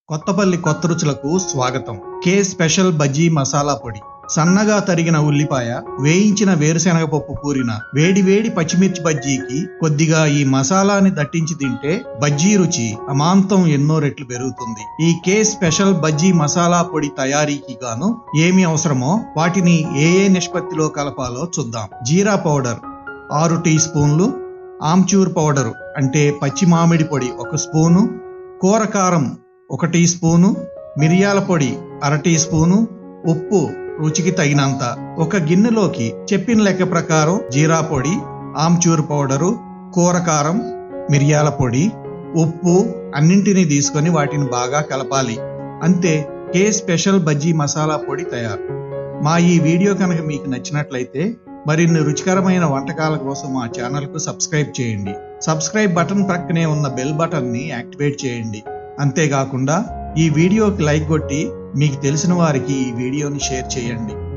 కొత్తపల్లి కొత్త రుచులకు స్వాగతం. కే స్పెషల్ బజ్జీ మసాలా పొడి. సన్నగా తరిగిన ఉల్లిపాయ, వేయించిన వేరుశెనగ పప్పు కూరిన వేడి వేడి పచ్చిమిర్చి బజ్జీకి కొద్దిగా ఈ మసాలాని దట్టించి తింటే బజ్జీ రుచి అమాంతం ఎన్నో రెట్లు పెరుగుతుంది. ఈ కే స్పెషల్ బజ్జీ మసాలా పొడి తయారీకి గాను ఏమి అవసరమో వాటిని ఏ నిష్పత్తిలో కలపాలో చూద్దాం. జీరా పౌడర్ 6 టీ స్పూన్లు, ఆమ్చూర్ పౌడర్ అంటే పచ్చి మామిడి పొడి 1 స్పూను, కూర కారం 1 టీ స్పూను, మిరియాల పొడి 1/2 టీ స్పూను, ఉప్పు రుచికి తగినంత. ఒక గిన్నెలోకి చెప్పిన లెక్క ప్రకారం జీరా పొడి, ఆమ్చూర్ పౌడరు, కూర కారం, మిరియాల పొడి, ఉప్పు అన్నింటినీ తీసుకొని వాటిని బాగా కలపాలి. అంతే, కే స్పెషల్ బజ్జీ మసాలా పొడి తయారు. మా ఈ వీడియో కనుక మీకు నచ్చినట్లయితే మరిన్ని రుచికరమైన వంటకాల కోసం మా ఛానల్కు సబ్స్క్రైబ్ చేయండి. సబ్స్క్రైబ్ బటన్ ప్రక్కనే ఉన్న బెల్ బటన్ని యాక్టివేట్ చేయండి. అంతేకాకుండా ఈ వీడియోకి లైక్ కొట్టి మీకు తెలిసిన వారికి ఈ వీడియోని షేర్ చేయండి.